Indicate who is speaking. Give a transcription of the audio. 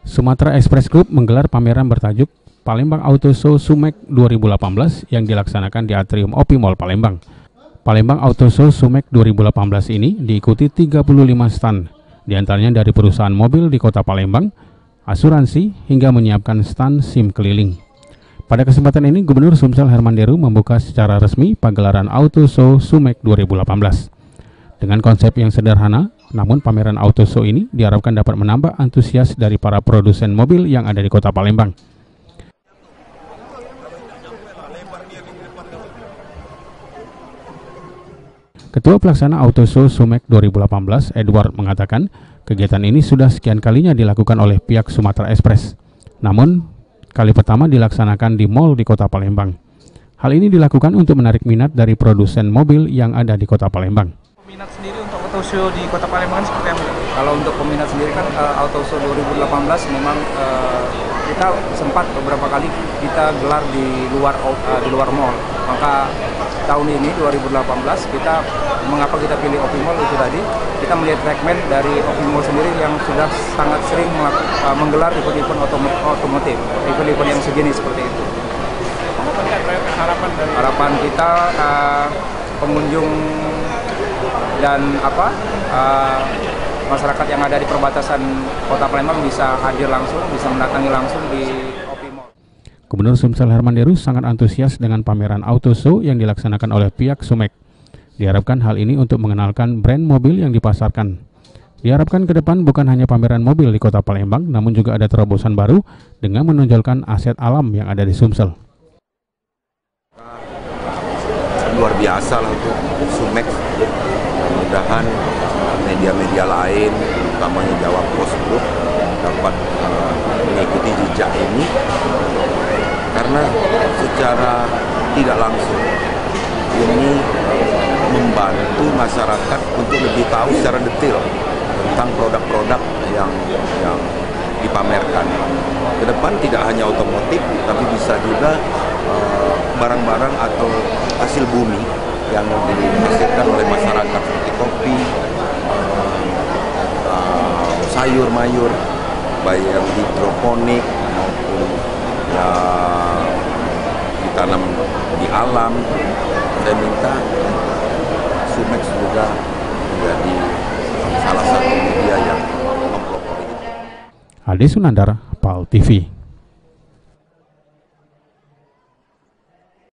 Speaker 1: Sumatera Express Group menggelar pameran bertajuk Palembang Auto Show Sumek 2018 yang dilaksanakan di Atrium OPI Mall Palembang. Palembang Auto Show Sumek 2018 ini diikuti 35 stand, diantaranya dari perusahaan mobil di kota Palembang, asuransi, hingga menyiapkan stand SIM keliling. Pada kesempatan ini, Gubernur Sumsel Herman Deru membuka secara resmi pagelaran Auto Show Sumek 2018. Dengan konsep yang sederhana, namun pameran Auto Show ini diharapkan dapat menambah antusias dari para produsen mobil yang ada di kota Palembang. Ketua Pelaksana Auto Show Sumek 2018, Edward, mengatakan kegiatan ini sudah sekian kalinya dilakukan oleh pihak Sumatera Express. Namun, kali pertama dilaksanakan di mal di kota Palembang. Hal ini dilakukan untuk menarik minat dari produsen mobil yang ada di kota Palembang.
Speaker 2: Peminat sendiri untuk Auto Show di kota Palembang seperti apa? Kalau untuk peminat sendiri kan Auto Show 2018 memang kita sempat beberapa kali kita gelar di luar mall. Maka tahun ini 2018 mengapa kita pilih OPI Mall itu tadi, kita melihat segmen dari OPI Mall sendiri yang sudah sangat sering menggelar event-event otomotif, event-event yang sejenis seperti itu. Harapan kita pengunjung dan masyarakat yang ada di perbatasan kota Palembang bisa hadir langsung, bisa mendatangi langsung di OPI Mall.
Speaker 1: Gubernur Sumsel Herman Deru sangat antusias dengan pameran Auto Show yang dilaksanakan oleh pihak Sumek. Diharapkan hal ini untuk mengenalkan brand mobil yang dipasarkan. Diharapkan ke depan bukan hanya pameran mobil di kota Palembang, namun juga ada terobosan baru dengan menonjolkan aset alam yang ada di Sumsel.
Speaker 3: Luar biasa lah untuk Sumek. Mudah-mudahan media-media lain, utamanya Jawa Post Group, dapat mengikuti jejak ini, karena secara tidak langsung ini membantu masyarakat untuk lebih tahu secara detail tentang produk-produk yang dipamerkan. Ke depan tidak hanya otomotif, tapi bisa juga barang-barang atau hasil bumi yang dihasilkan oleh masyarakat seperti kopi, sayur-mayur, baik yang hidroponik maupun yang ditanam di alam. Saya minta Sumek juga menjadi salah satu media yang mempelopori.
Speaker 1: Ade Sunandar, PAL TV.